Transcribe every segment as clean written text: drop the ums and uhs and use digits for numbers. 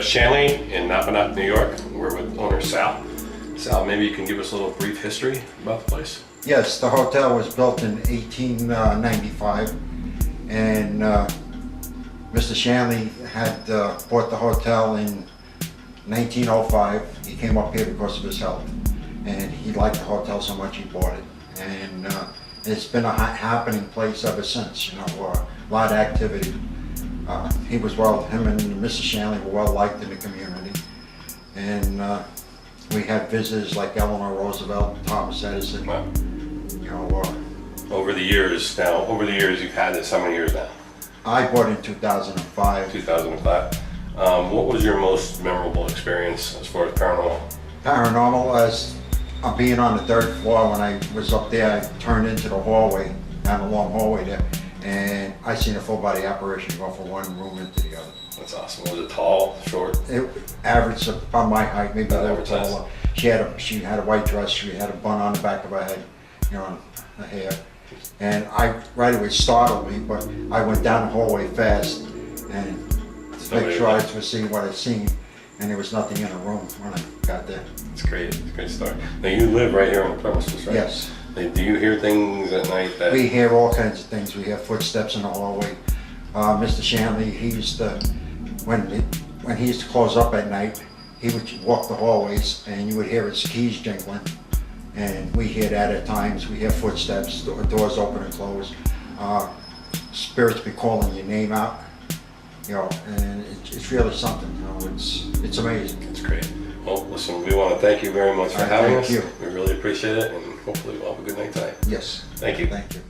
Shanley in Napanock, New York. We're with owner Sal. Sal, maybe you can give us a little brief history about the place? Yes, the hotel was built in 1895, and Mr. Shanley had bought the hotel in 1905. He came up here because of his health, and he liked the hotel so much he bought it. And it's been a happening place ever since, you know, a lot of activity. Him and Mr. Shanley were well liked in the community. And we had visitors like Eleanor Roosevelt, Thomas Edison. Wow. You know, over the years you've had this, how many years now? I bought it in 2005. 2005. What was your most memorable experience as far as paranormal? Paranormal, as I'm being on the third floor, when I was up there, I turned into the hallway, down the long hallway there, and I seen a full body apparition go from one room into the other. That's awesome. Was it tall, short? It averaged about my height, maybe a little Nice. taller. She had a white dress, she had a bun on the back of her head, you know, her hair. And right away startled me, but I went down the hallway fast and to make sure I was seeing what I'd seen, and there was nothing in the room when I got there. It's great. It's a great story. Now you live right here on the premises, right? Yes. Do you hear things at night that... We hear all kinds of things. We hear footsteps in the hallway. Mr. Shanley, he used to, when he used to close up at night, he would walk the hallways and you would hear his keys jingling. And we hear that at times. We hear footsteps, doors open and close. Spirits be calling your name out, you know, and it's really something, you know, it's amazing. It's great. Well, listen, we want to thank you very much for having us. Thank you. We really appreciate it, and hopefully we'll have a good night tonight. Yes. Thank you. Thank you.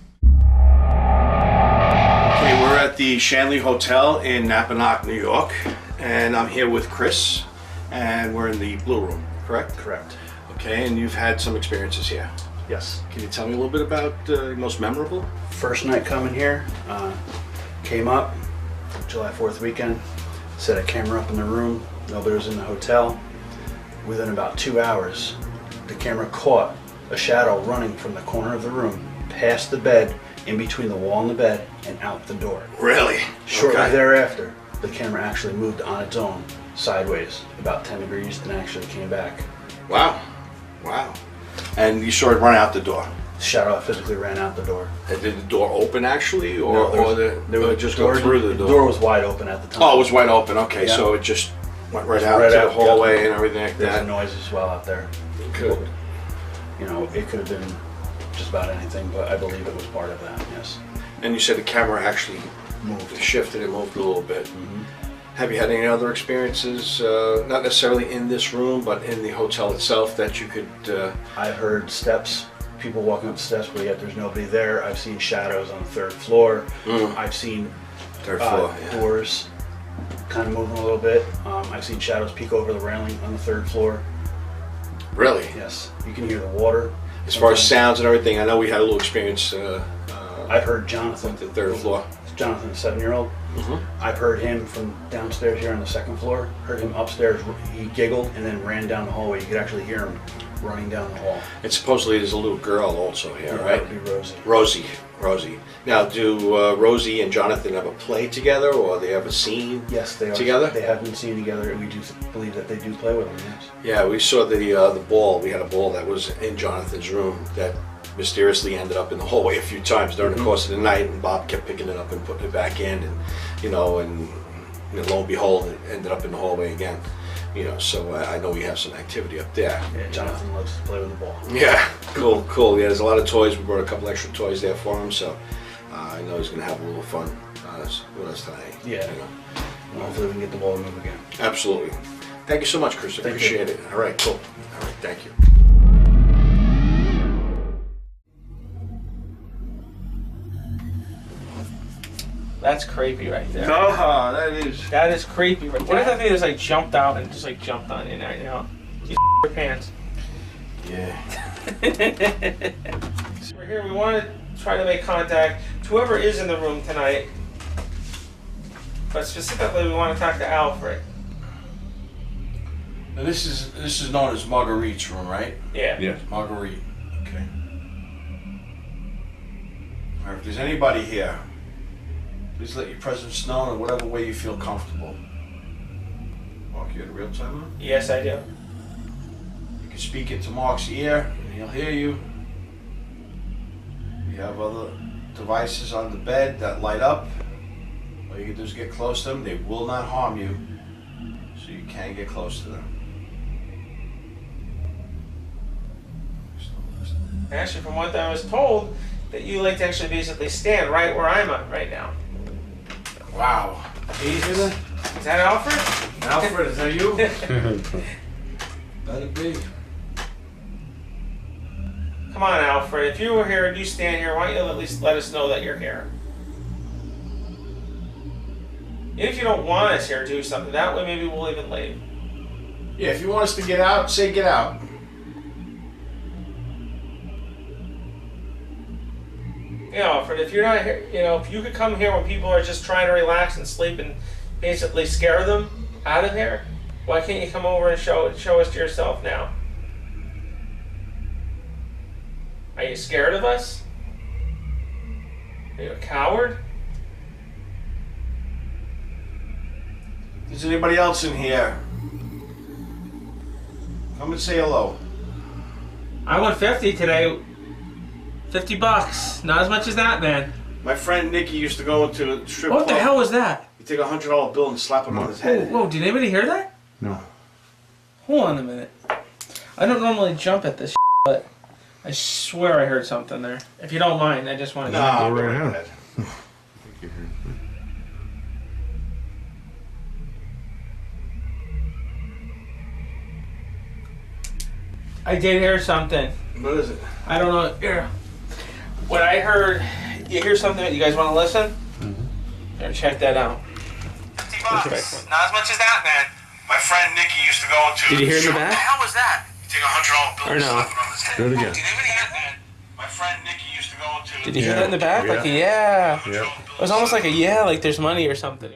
Okay, we're at the Shanley Hotel in Napanock, New York, and I'm here with Chris, and we're in the Blue Room, correct? Correct. Okay, and you've had some experiences here. Yes. Can you tell me a little bit about your most memorable? First night coming here, came up, July 4th weekend, set a camera up in the room, nobody was in the hotel. Within about 2 hours, the camera caught a shadow running from the corner of the room, past the bed, in between the wall and the bed, and out the door. Really? Shortly Okay. thereafter, the camera actually moved on its own, sideways, about 10 degrees, and actually came back. Wow. Wow. And you saw it run out the door. The shadow physically ran out the door. And did the door open actually, or, No, there was just go through the door? The door was wide open at the time. Oh, it was wide open. Okay, Yeah. so it just went right Just out right to out, the hallway yeah. and everything like There's that. noise as well out there. Good. You know, it could have been just about anything, but I believe it was part of that, yes. And you said the camera actually shifted and moved a little bit. Have you had any other experiences, not necessarily in this room, but in the hotel itself that you could... I've heard steps, people walking up the steps, but yet there's nobody there. I've seen shadows on the third floor. I've seen Third floor, yeah. doors kind of moving a little bit. I've seen shadows peek over the railing on the third floor. Really? Yes, you can hear the water. As far as sounds and everything, I know we had a little experience I've heard Jonathan. with the third floor. Jonathan, the 7-year-old. I've heard him from downstairs here on the second floor. Heard him upstairs. He giggled and then ran down the hallway. You could actually hear him running down the hall. And supposedly there's a little girl also here, Yeah, right? that would be Rosie. Rosie. Now, do Rosie and Jonathan ever play together, or they have a scene? Yes, they are together? They have been seen together, and we do believe that they do play with them. Yes. Yeah, we saw the ball. We had a ball that was in Jonathan's room that mysteriously ended up in the hallway a few times during the course of the night, and Bob kept picking it up and putting it back in, and lo and behold, it ended up in the hallway again. So I know we have some activity up there. Yeah, Jonathan loves to play with the ball. Yeah, cool. Yeah, there's a lot of toys. We brought a couple extra toys there for him, so I know he's gonna have a little fun with us tonight. Yeah. Well, hopefully we can get the ball to move again. Absolutely. Thank you so much, Chris. I Thank appreciate you. it. All right, cool. All right, thank you. That's creepy right there. Oh, that is. That is creepy. Right? What if that thing just like jumped out and just like jumped on in there, you know? You your pants. Yeah. So we're here. We want to try to make contact to whoever is in the room tonight. But specifically, we want to talk to Alfred. Now this is known as Marguerite's room, right? Yeah. Yeah. Marguerite. Okay. All right, if there's anybody here, please let your presence known in whatever way you feel comfortable. All right. All right, cool. All right, thank you. Yeah. Well, hopefully we can get the ball to move again. Absolutely. Thank you so much, Chris. I appreciate it. All right, cool. All right, thank you. Mark, you had a real time on? Yes, I do. You can speak into Mark's ear and he'll hear you. You have other devices on the bed that light up. All you can do is get close to them. They will not harm you, so you can get close to them. Actually, from what I was told, that you like to actually basically stand right where I'm at right now. Wow. Jesus. Is that Alfred? Alfred, is that you? Better be. Come on, Alfred. If you were here and you stand here, why don't you at least let us know that you're here? Even if you don't want us here, do something. That way maybe we'll even leave. Yeah, if you want us to get out, say get out. Yeah, Alfred, if you're not here, if you could come here when people are just trying to relax and sleep and basically scare them out of here, why can't you come over and show us to yourself now? Are you scared of us? Are you a coward? Is anybody else in here? Come and say hello. I won 50 today. $50. Not as much as that, man. My friend Nicky used to go into the strip What club. the hell was that? You take a $100 bill and slap him on his head. Whoa, did anybody hear that? No. Hold on a minute. I don't normally jump at this, but I swear I heard something there. If you don't mind, I just want to. Nah, Go go right right ahead. ahead. I did hear something. What is it? I don't know. Here. What I heard, you hear something that you guys want to listen? Here, check that out. $50. Not as much as that, man. My friend Nicky used to go into. Did you hear in the strip- back? What the hell was that? You take a $100 bill Or and no? slap it on his head. Do it again. Did anybody hear that? My friend Nicky used to go into. Did you hear that in the back? Like a yeah. It was almost like a yeah, like there's money or something.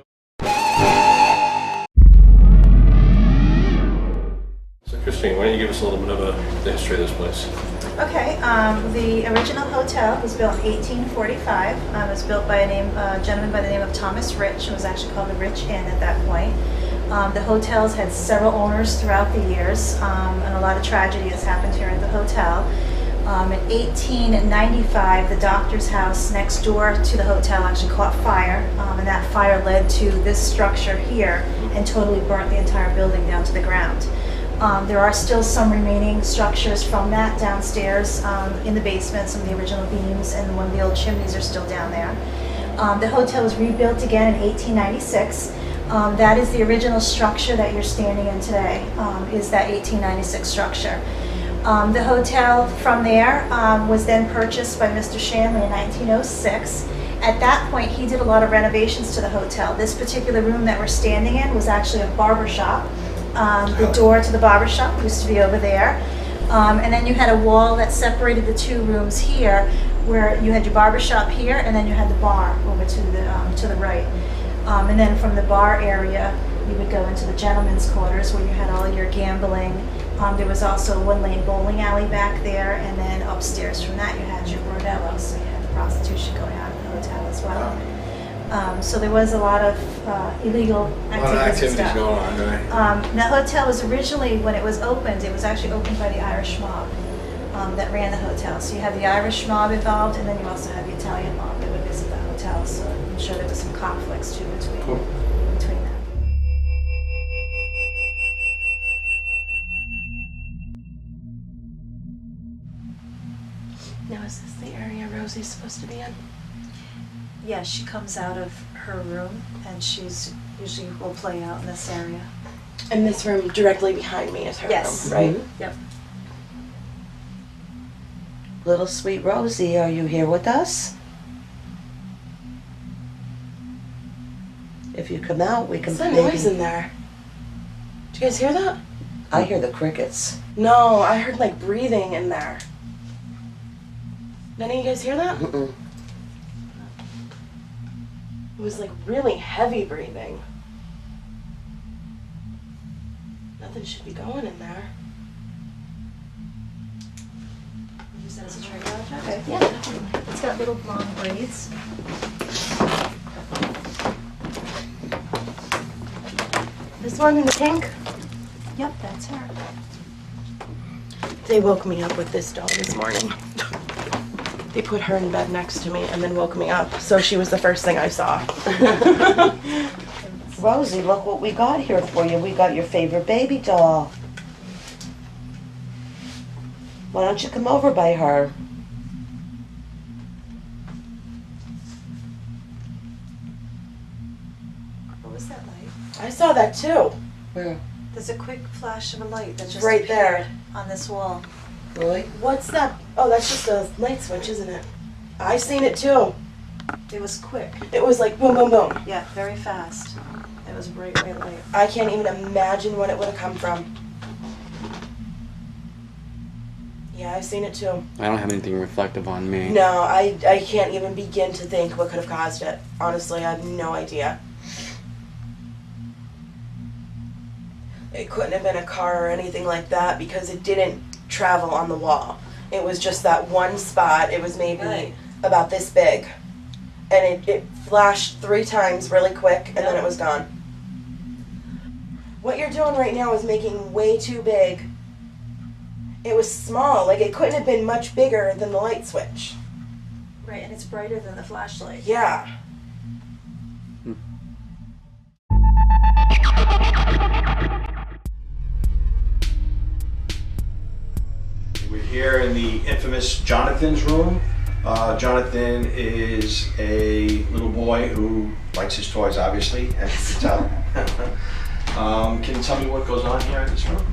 So Christine, why don't you give us a little bit of the history of this place? Okay, the original hotel was built in 1845. It was built by a gentleman by the name of Thomas Rich. It was actually called the Rich Inn at that point. The hotels had several owners throughout the years, and a lot of tragedy has happened here at the hotel. In 1895, the doctor's house next door to the hotel actually caught fire, and that fire led to this structure here and totally burnt the entire building down to the ground. There are still some remaining structures from that downstairs in the basement. Some of the original beams and one of the old chimneys are still down there. The hotel was rebuilt again in 1896. That is the original structure that you're standing in today, is that 1896 structure. The hotel from there was then purchased by Mr. Shanley in 1906. At that point, he did a lot of renovations to the hotel. This particular room that we're standing in was actually a barber shop. The door to the barber shop used to be over there. And then you had a wall that separated the two rooms here, where you had your barber shop here, and then you had the bar over to the right. And then from the bar area, you would go into the gentleman's quarters where you had all your gambling. There was also a one-lane bowling alley back there, and then upstairs from that you had your bordello, so you had the prostitution going on in the hotel as well. So there was a lot of illegal activities and stuff. going on, right? The hotel was originally, when it was opened, it was actually opened by the Irish mob that ran the hotel. So you had the Irish mob involved, and then you also had the Italian mob that would visit the hotel. So I'm sure there was some conflicts too between them. Now, is this the area Rosie's supposed to be in? Yeah, she comes out of her room, and she's usually will play out in this area. And this room directly behind me is her Yes. room, right? Yep. Little sweet Rosie, are you here with us? If you come out, we can What's that maybe... noise in there? Did you guys hear that? I hear the crickets. No, I heard like breathing in there. Did any of you guys hear that? Mm-mm. It was like really heavy breathing. Nothing should be going in there. Use that as a trigger object. Okay, yeah, definitely. It's got little blonde braids. This This one in the pink? Yep, that's her. They woke me up with this doll this morning. They put her in bed next to me and then woke me up. So she was the first thing I saw. Rosie, look what we got here for you. We got your favorite baby doll. Why don't you come over by her? What was that light? I saw that too. Where? There's a quick flash of a light that just Right there. appeared on this wall. Really? What's that? Oh, that's just a light switch, isn't it? I seen it too. It was quick. It was like boom, boom, boom. Yeah, very fast. It was a bright white light. I can't even imagine what it would have come from. Yeah, I've seen it too. I don't have anything reflective on me. No, I can't even begin to think what could have caused it. Honestly, I have no idea. It couldn't have been a car or anything like that because it didn't travel on the wall. It was just that one spot. It was maybe Right. about this big. And it flashed 3 times really quick and then it was gone. What you're doing right now is making way too big. It was small, like it couldn't have been much bigger than the light switch. Right, and it's brighter than the flashlight. Yeah. We're here in the infamous Jonathan's room. Jonathan is a little boy who likes his toys, obviously, as you can tell. Can you tell me what goes on here in this room?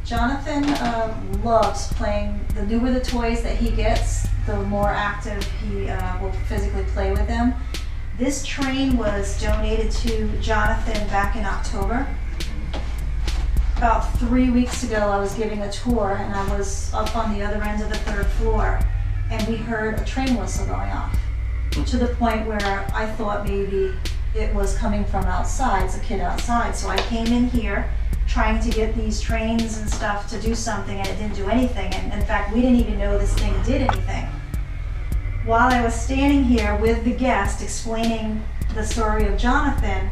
Jonathan loves playing. The newer the toys that he gets, the more active he will physically play with them. This train was donated to Jonathan back in October. About 3 weeks ago, I was giving a tour and I was up on the other end of the 3rd floor and we heard a train whistle going off to the point where I thought maybe it was coming from outside, it's a kid outside. So I came in here trying to get these trains and stuff to do something and it didn't do anything. And in fact, we didn't even know this thing did anything. While I was standing here with the guest explaining the story of Jonathan,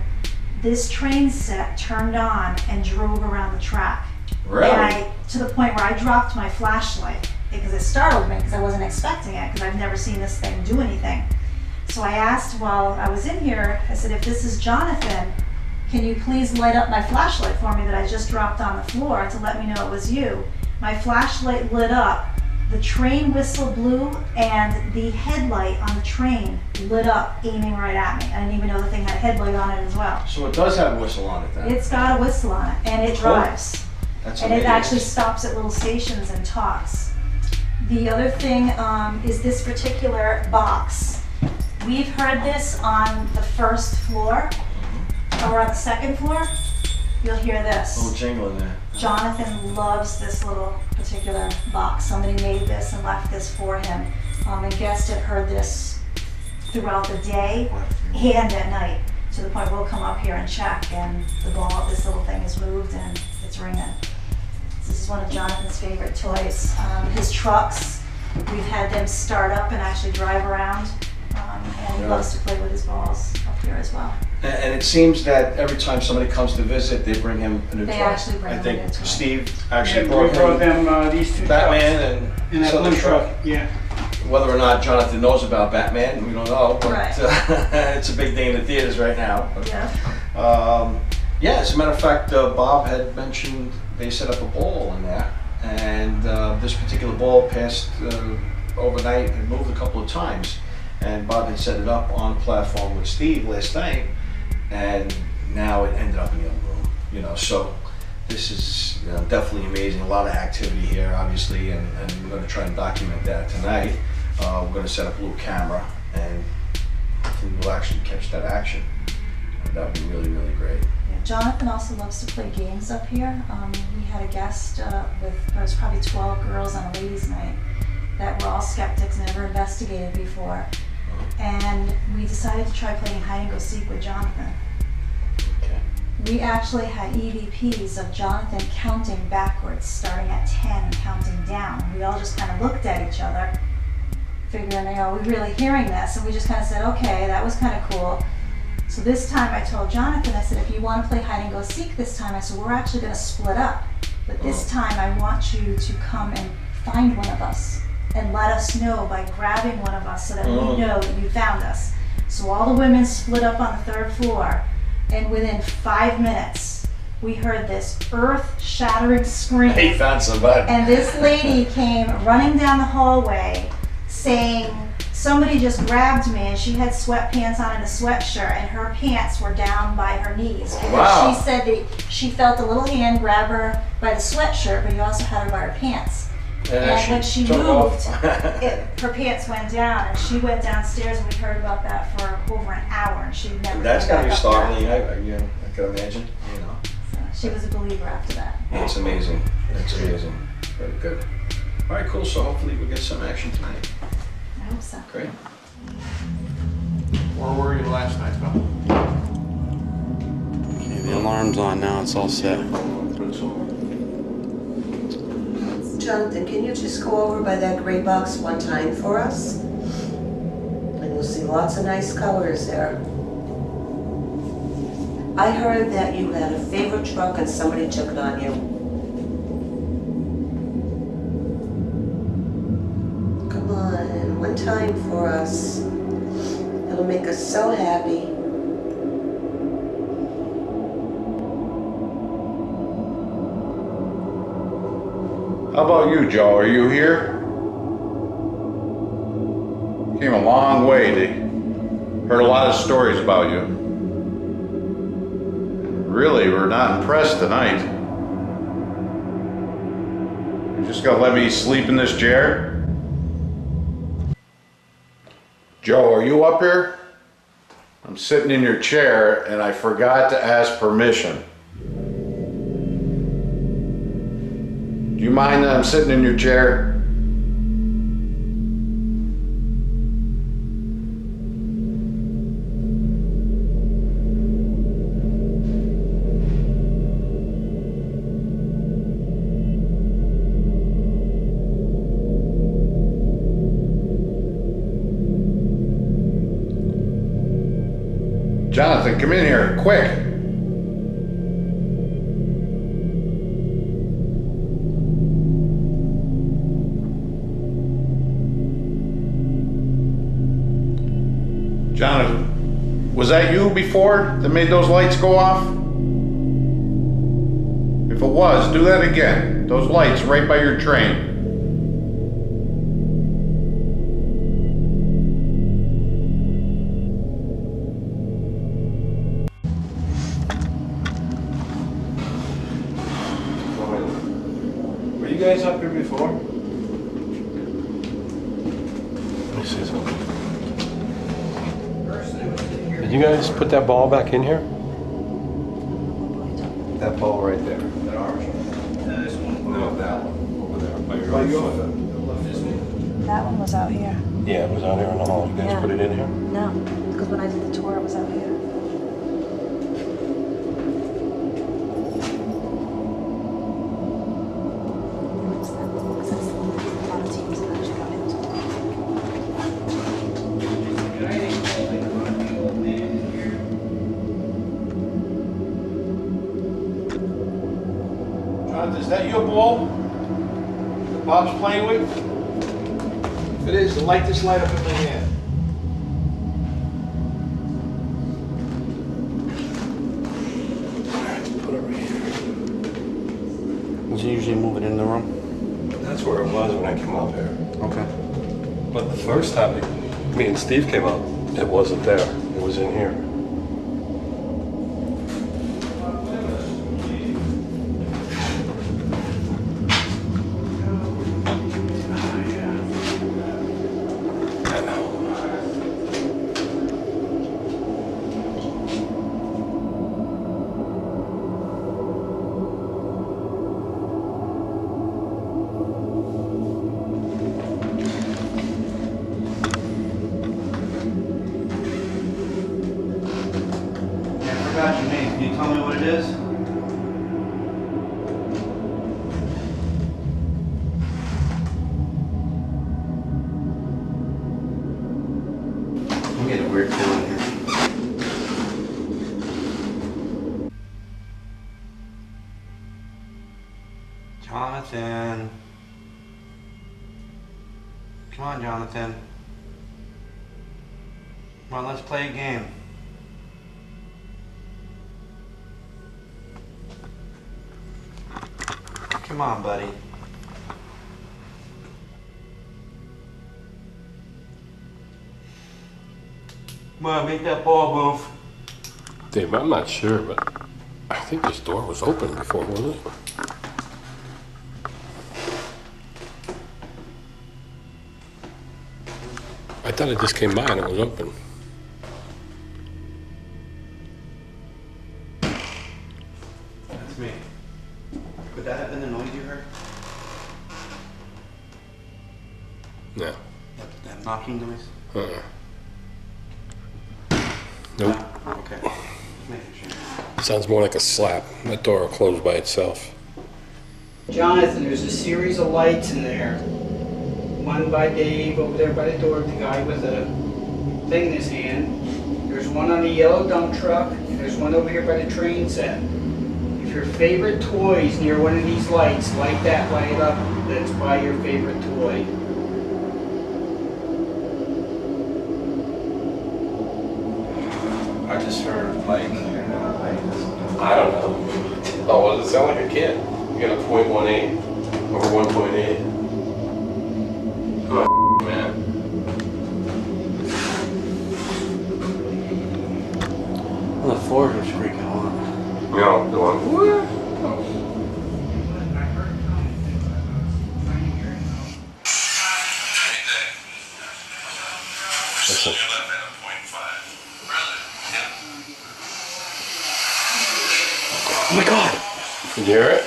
this train set turned on and drove around the track. Really? And to the point where I dropped my flashlight because it startled me because I wasn't expecting it because I've never seen this thing do anything. So I asked while I was in here, I said, if this is Jonathan, can you please light up my flashlight for me that I just dropped on the floor to let me know it was you? My flashlight lit up, the train whistle blew, and the headlight on the train lit up, aiming right at me. I didn't even know the thing had a headlight on it as well. So it does have a whistle on it then? It's got a whistle on it, and it drives. That's And it amazing. actually stops at little stations and talks. The other thing is this particular box. We've heard this on the 1st floor, or on the 2nd floor. You'll hear this. A little jingle in there. Jonathan loves this little particular box. Somebody made this and left this for him. And guests have heard this throughout the day and at night, to the point we'll come up here and check and this little thing is moved and it's ringing. This is one of Jonathan's favorite toys. His trucks, we've had them start up and actually drive around. And he loves to play with his balls up here as well. And it seems that every time somebody comes to visit, they bring him a new toy. They actually bring I him a think new toy. Steve actually We brought brought him them these 2 Batman trucks. and In that this other blue truck. truck, yeah. Whether or not Jonathan knows about Batman, we don't know. But Right. it's a big thing in the theaters right now. But, Yeah. yeah, as a matter of fact, Bob had mentioned they set up a ball in there. And this particular ball passed overnight and moved a couple of times. And Bob had set it up on the platform with Steve last night. And now it ended up in the other room. You know, so this is definitely amazing. A lot of activity here, obviously, and we're going to try and document that tonight. We're going to set up a little camera, and hopefully we'll actually catch that action. And that would be really, really great. Yeah, Jonathan also loves to play games up here. We had a guest there was probably 12 girls on a ladies' night that were all skeptics, never investigated before. And we decided to try playing hide and go seek with Jonathan. Okay. We actually had EVPs of Jonathan counting backwards, starting at 10 and counting down. We all just kind of looked at each other, figuring, are we really hearing this? And we just kind of said, okay, that was kind of cool. So this time I told Jonathan, I said, if you want to play hide and go seek this time, I said, we're actually going to split up. But this time I want you to come and find one of us and let us know by grabbing one of us so that we know that you found us. So all the women split up on the 3rd floor, and within 5 minutes, we heard this earth-shattering scream. He found somebody. And this lady came running down the hallway saying, somebody just grabbed me, and she had sweatpants on and a sweatshirt, and her pants were down by her knees. Because Wow. she said that she felt a little hand grab her by the sweatshirt, but he also had her by her pants. And when she took moved, off. her pants went down, and she went downstairs, and we heard about that for over an hour, and she never. That's come gotta be back up startling. there. I can imagine. You know, So she was a believer after that. that's amazing. That's amazing. Very good. All right, cool. So hopefully we'll get some action tonight. I hope so. Great. Where were you last night, Bill? Okay, the alarm's on now. It's all set. Jonathan, can you just go over by that gray box one time for us? And you'll see lots of nice colors there. I heard that you had a favorite truck and somebody took it on you. Come on, one time for us. It'll make us so happy. How about you, Joe? Are you here? Came a long way. They heard a lot of stories about you. Really, we're not impressed tonight. You just gonna let me sleep in this chair? Joe, are you up here? I'm sitting in your chair and I forgot to ask permission. Do you mind that I'm sitting in your chair? Jonathan, come in here, quick. Jonathan, was that you before that made those lights go off? If it was, do that again. Those lights right by your train. Were you guys up here before? Let me see something. Did you guys put that ball back in here? That ball right there. That orange? No, that one over there by your right foot. That one was out here. Yeah, it was out here in the hall. You guys Yeah. put it in here? No, because when I did the tour, it was out here. Since a lot of teams have actually got into it. Jonathan, is that your ball that Bob's playing with? If it is, then light this light up in my hand. Put it right here. Would you usually move it in the room? That's where it was when I came up here. Okay. But the first time me and Steve came up, it wasn't there. It was in here. I know. I forgot your name. Can you tell me what it is? I'm getting a weird feeling here. Come on, Jonathan. Come on, let's play a game. Come on, buddy. Come on, make that ball move. Dave, I'm not sure, but I think this door was open before, wasn't it? I thought it just came by and it was open. That's me. Could that have been the noise you heard? No. That knocking noise? Uh-uh. Nope. No? Okay. Just making sure. Sounds more like a slap. That door will close by itself. Jonathan, there's a series of lights in there. One by Dave over there by the door, the guy with a thing in his hand. There's one on the yellow dump truck, and there's one over here by the train set. If your favorite toy's near one of these lights, light that light up that's by your favorite toy. I just heard like, I don't know. Oh, well, does it sound like a kid? You got a .18 over 1.8. Oh, man. Well, the floors were freaking out. No, go on. What? Listen. Oh my god! Did you hear it?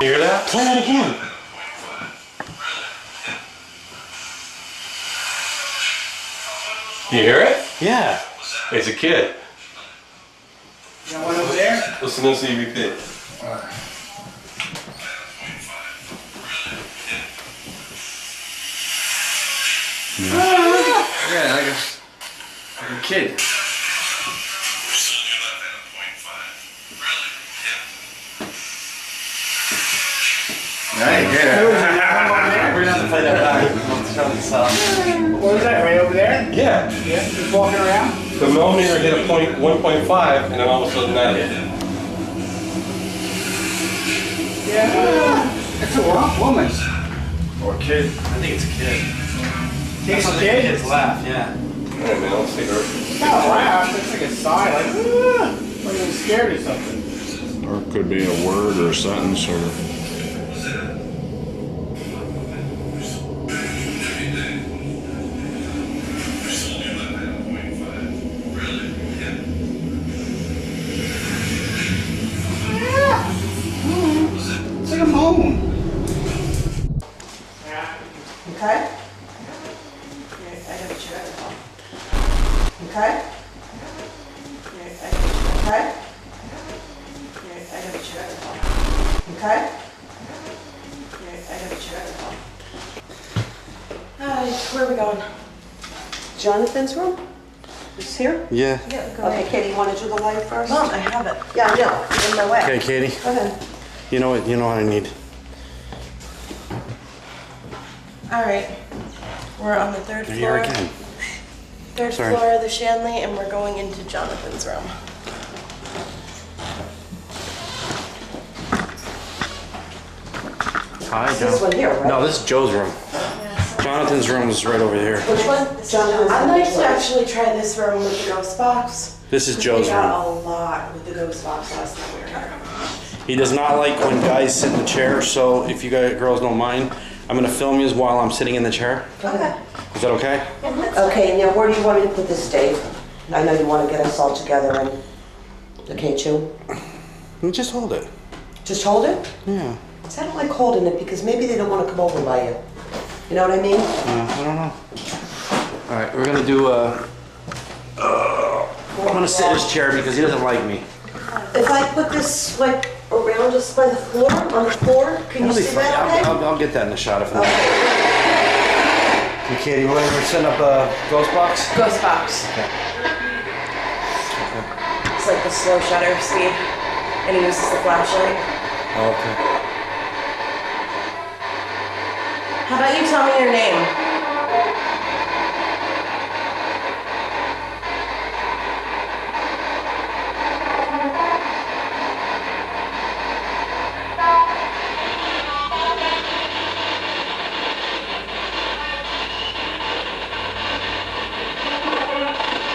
You hear that? Play that again! You hear it? Yeah! It's a kid. You got one over there? Listen to this EVP. yeah, like a kid. Right, yeah. We're gonna have to play that back. Let's show this off. What was that, right over there? Yeah. Yeah, just walking around? The millimeter hit a 1.5 and then all of a sudden that hit. Yeah. It's a woman. Or a kid. I think it's a kid. It's a kid? Kids laugh, yeah. Alright, man, let's take a It's not a laugh, it's like a sigh, like you're scared of something. Or it could be a word or a sentence or. It's like a moan. Okay? I gotta check it out. Okay? Okay? I gotta check it out. Okay? I gotta check it out. Hi, where are we going? Jonathan's room? Is here? Yeah. Yeah, go Okay, ahead. Katie, you wanna do the light first? Mom, I have it. Yeah, I know, in my way. Okay, Katie. Go ahead. You know what? You know what I need. All right, we're on the third You're floor. here again. Third Sorry. floor of the Shanley, and we're going into Jonathan's room. Hi, It's this one here, right? No, this is Joe's room. Jonathan's room is right over here. Which one? Jonathan's. I'd like to actually try this room with the ghost box. This is 'cause Joe's we got room. a lot with the ghost box last time we were here. He does not like when guys sit in the chair, so if you guys, girls don't mind, I'm gonna film you while I'm sitting in the chair. Okay. Is that okay? Okay, now where do you want me to put this, Dave? I know you want to get us all together and, okay, Chew? Just hold it. Just hold it? Yeah. I don't like holding it because maybe they don't want to come over by you. You know what I mean? I don't know. All right, we're gonna do I'm gonna sit in his chair because he doesn't like me. If I put this like around us by the floor, on the floor, can you That'll be see fine. that okay? I'll get that in the shot if not. Okay. Hey, Katie, we're setting up a ghost box? Ghost box. Okay. It's like the slow shutter speed, and he uses the flashlight. Okay. How about you tell me your name?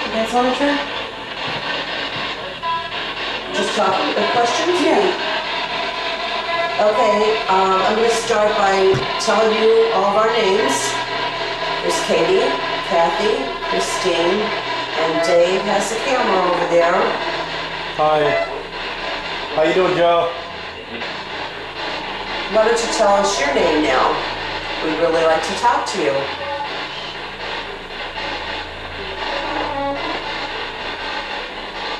You guys want to try? Just talking, questions? Yeah. Okay, I'm gonna start by telling you all of our names. There's Katie, Kathy, Christine, and Dave has the camera over there. Hi. How you doing, Joe? Why don't you tell us your name now? We'd really like to talk to you.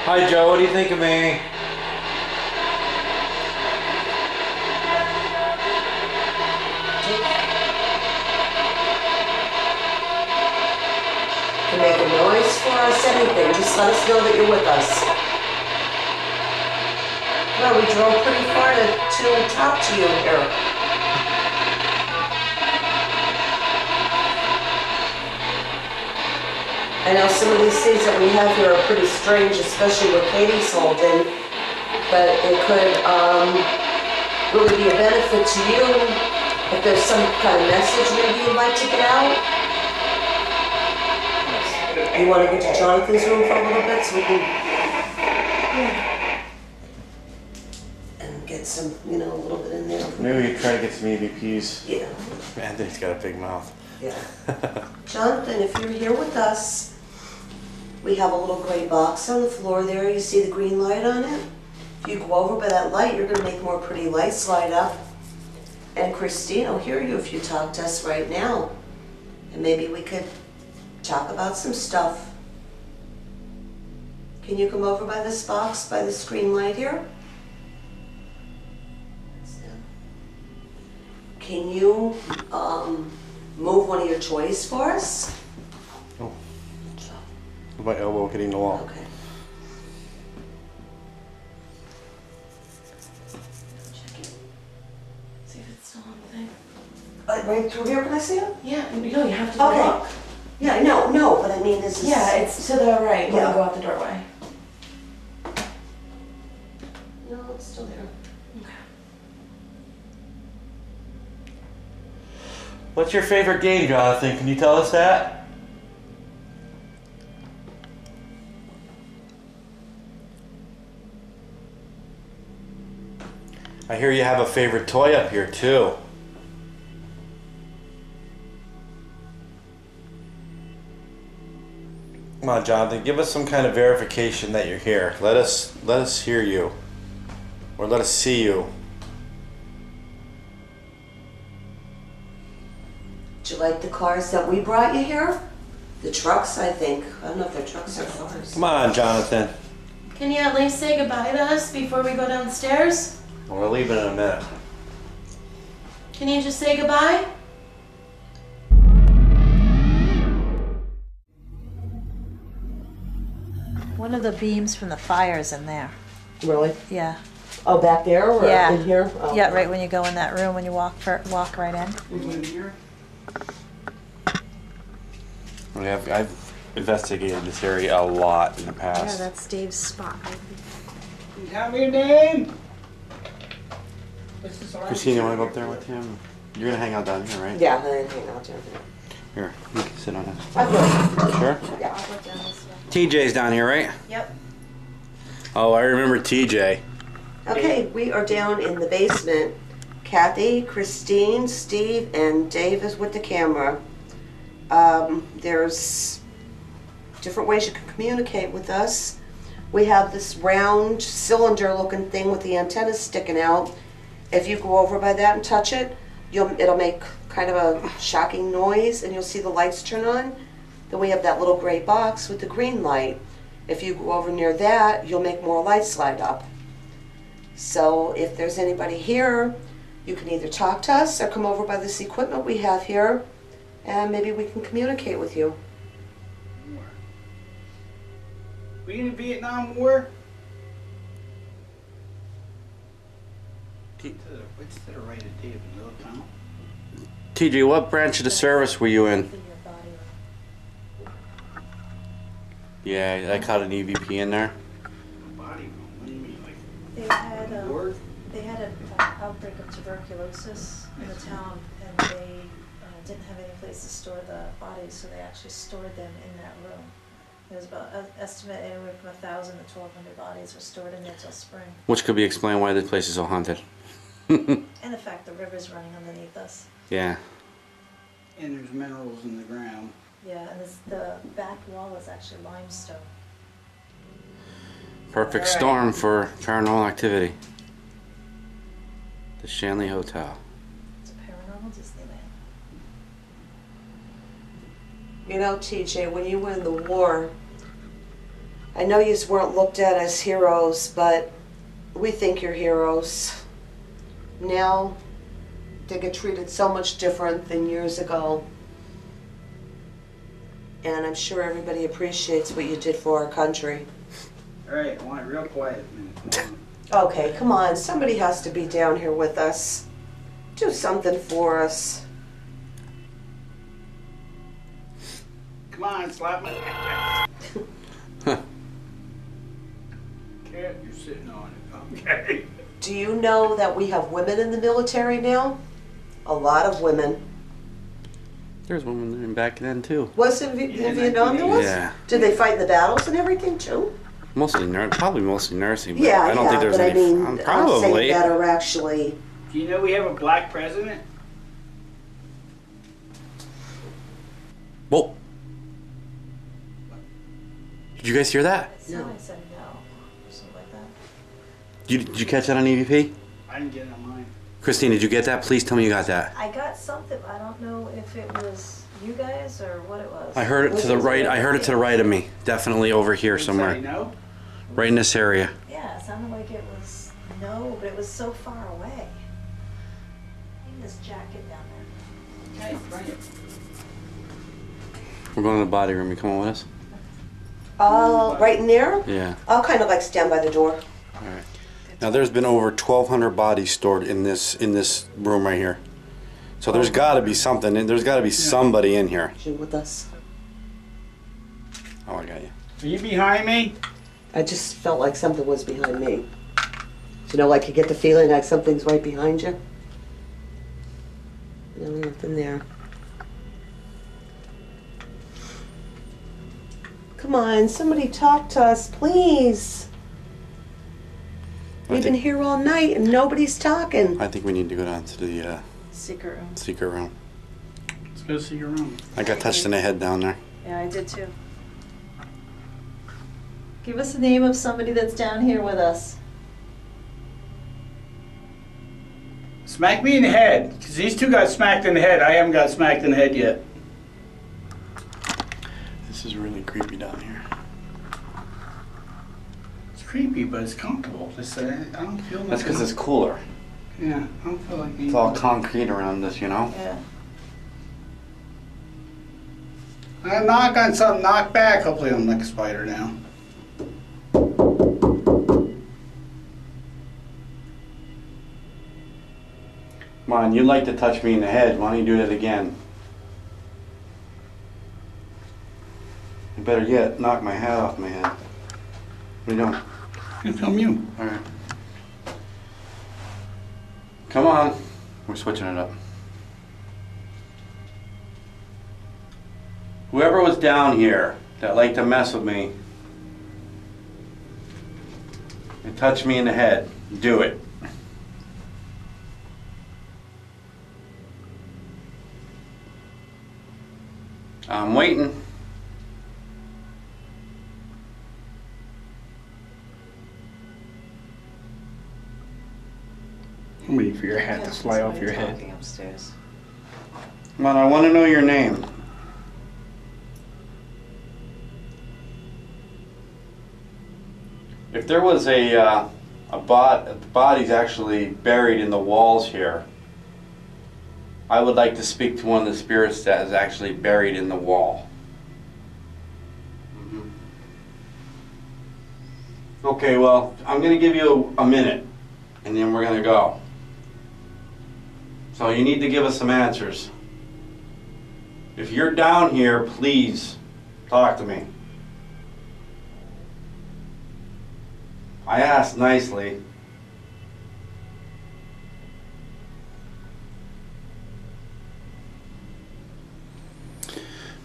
Hi, Joe. What do you think of me? You can make a noise for us, anything. Just let us know that you're with us. Well, we drove pretty far to talk to you here. I know some of these things that we have here are pretty strange, especially with Katie's holding, but it could really be a benefit to you if there's some kind of message maybe you'd like to get out. You want to go to Jonathan's room for a little bit so we can and get some, you know, a little bit in there. Maybe we try to get some EVPs. Yeah. Anthony's got a big mouth. Yeah. Jonathan, if you're here with us, we have a little gray box on the floor there. You see the green light on it? If you go over by that light, you're going to make more pretty lights light up. And Christine will hear you if you talk to us right now. And maybe we could talk about some stuff. Can you come over by this box, by this green light here? Can you move one of your toys for us? My elbow hitting the wall. Okay. Check it. See if it's still on the thing. Right through here, can I see it? Yeah, no, you have to Okay. look. Yeah, I know, no, but I mean, this is... Yeah, it's to the right when Yeah. you go out the doorway. No, it's still there. Okay. What's your favorite game, Jonathan? Can you tell us that? I hear you have a favorite toy up here too. Come on, Jonathan, give us some kind of verification that you're here. Let us hear you. Or let us see you. Do you like the cars that we brought you here? The trucks, I think. I don't know if they're trucks or cars. Come on, Jonathan. Can you at least say goodbye to us before we go downstairs? We're leaving in a minute. Can you just say goodbye? One of the beams from the fire is in there. Really? Yeah. Oh, back there or Yeah. in here? Oh. Yeah, right when you go in that room, when you walk right in. I've investigated this area a lot in the Yeah, past. that's Dave's spot. Tell me your name. Christine, you want to go up there with him? You're gonna hang out down here, right? Yeah, then hang out down Here, you can sit on it. there. Sure? Yeah. I'll go down this way. TJ's down here, right? Yep. Oh, I remember TJ. Okay, we are down in the basement. Kathy, Christine, Steve, and Dave is with the camera. There's different ways you can communicate with us. We have this round cylinder looking thing with the antennas sticking out. If you go over by that and touch it, it'll make kind of a shocking noise and you'll see the lights turn on. Then we have that little gray box with the green light. If you go over near that, you'll make more lights light up. So if there's anybody here, you can either talk to us or come over by this equipment we have here and maybe we can communicate with you. Were you in the Vietnam War? What's to the right of David, Little Town? TJ, what branch of the service were you in? Yeah, I caught an EVP in there. Body room, what do you mean, like They had an outbreak of tuberculosis in the town, and they didn't have any place to store the bodies, so they actually stored them in that room. There was about an estimate anywhere from 1,000 to 1,200 bodies were stored in there till spring. Which could be explained why this place is so haunted. And the fact the river's running underneath us. Yeah. and there's minerals in the ground. Yeah, and the back wall is actually limestone. Perfect All right. storm for paranormal activity. The Shanley Hotel. It's a paranormal Disneyland. You know, TJ, when you were in the war, I know you weren't looked at as heroes, but we think you're heroes. Now, they get treated so much different than years ago. And I'm sure everybody appreciates what you did for our country. All right, I want it real quiet a minute. Okay, come on, somebody has to be down here with us. Do something for us. Come on, slap my Cat, you're sitting on it. Okay. Do you know that we have women in the military now? A lot of women. There's women in back then too. Was in Vietnam there was? Yeah. Did they fight in the battles and everything too? Mostly probably mostly nursing, but Yeah, I don't think there's but any. I mean, I'm probably. saying that are actually. Do you know we have a black president? Whoa. Did you guys hear that? Somebody said no, or something like that. Did you catch that on EVP? I didn't get it on mine. Christine, did you get that? Please tell me you got that. I got something, I don't know if it was you guys or what it was. I heard it to the right. I heard it to the right of me. Definitely over here Say somewhere. no? Right in this area. Yeah, it sounded like it was no, but it was so far away. Leave this jacket down there. Hey, bring it. We're going to the body room. You coming with us? Right in there? Yeah. I'll kind of like stand by the door. All right. Now there's been over 1,200 bodies stored in this room right here. So there's got to be something. There's got to be somebody in here. You with us? Oh, I got you. Are you behind me? I just felt like something was behind me. You know, like you get the feeling like something's right behind you. No, nothing there. Come on, somebody talk to us, please. We've been here all night and nobody's talking. I think we need to go down to the Secret room. secret room. Let's go see your room. I got touched in the head down there. Yeah, I did too. Give us the name of somebody that's down here with us. Smack me in the head, because these two got smacked in the head. I haven't got smacked in the head yet. This is really creepy down here. It's creepy, but it's comfortable. Just, I don't feel nothing. That's because it's cooler. Yeah, I don't feel like It's all concrete around us, you know? Yeah. I knock on something, knock back. Hopefully I'm like a spider now. Come on, you like to touch me in the head. Why don't you do that again? You better yet knock my hat off my head. What are you doing? I can film you. All right. Come on. We're switching it up. Whoever was down here that liked to mess with me and touch me in the head, do it. I'm waiting. I'm waiting for your hat to fly off your head. Talking upstairs. Come on, I want to know your name. If there was a body's actually buried in the walls here, I would like to speak to one of the spirits that is actually buried in the wall. Okay, well, I'm going to give you a minute, and then we're going to go. So you need to give us some answers. If you're down here, please talk to me. I asked nicely.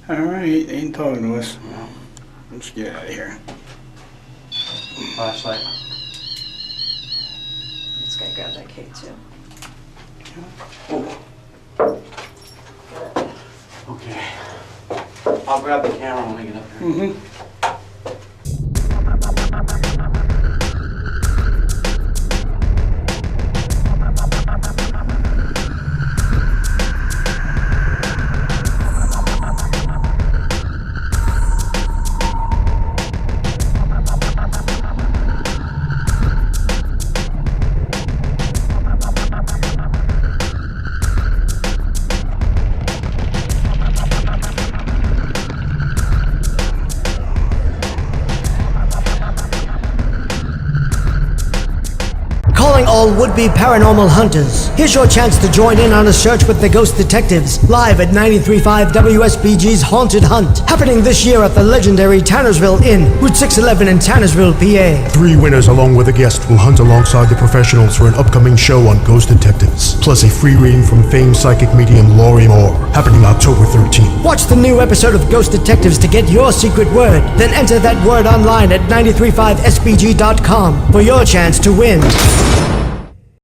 Alright, they ain't talking to us. Well, let's get out of here. Flashlight. Just gotta grab that cake too. Okay. I'll grab the camera when I get up there. Mm-hmm. Calling all would-be paranormal hunters. Here's your chance to join in on a search with the Ghost Detectives, live at 93.5 WSBG's Haunted Hunt, happening this year at the legendary Tannersville Inn, Route 611 in Tannersville, PA. 3 winners along with a guest will hunt alongside the professionals for an upcoming show on Ghost Detectives, plus a free reading from famed psychic medium Laurie Moore, happening October 13th. Watch the new episode of Ghost Detectives to get your secret word, then enter that word online at 935sbg.com for your chance to win.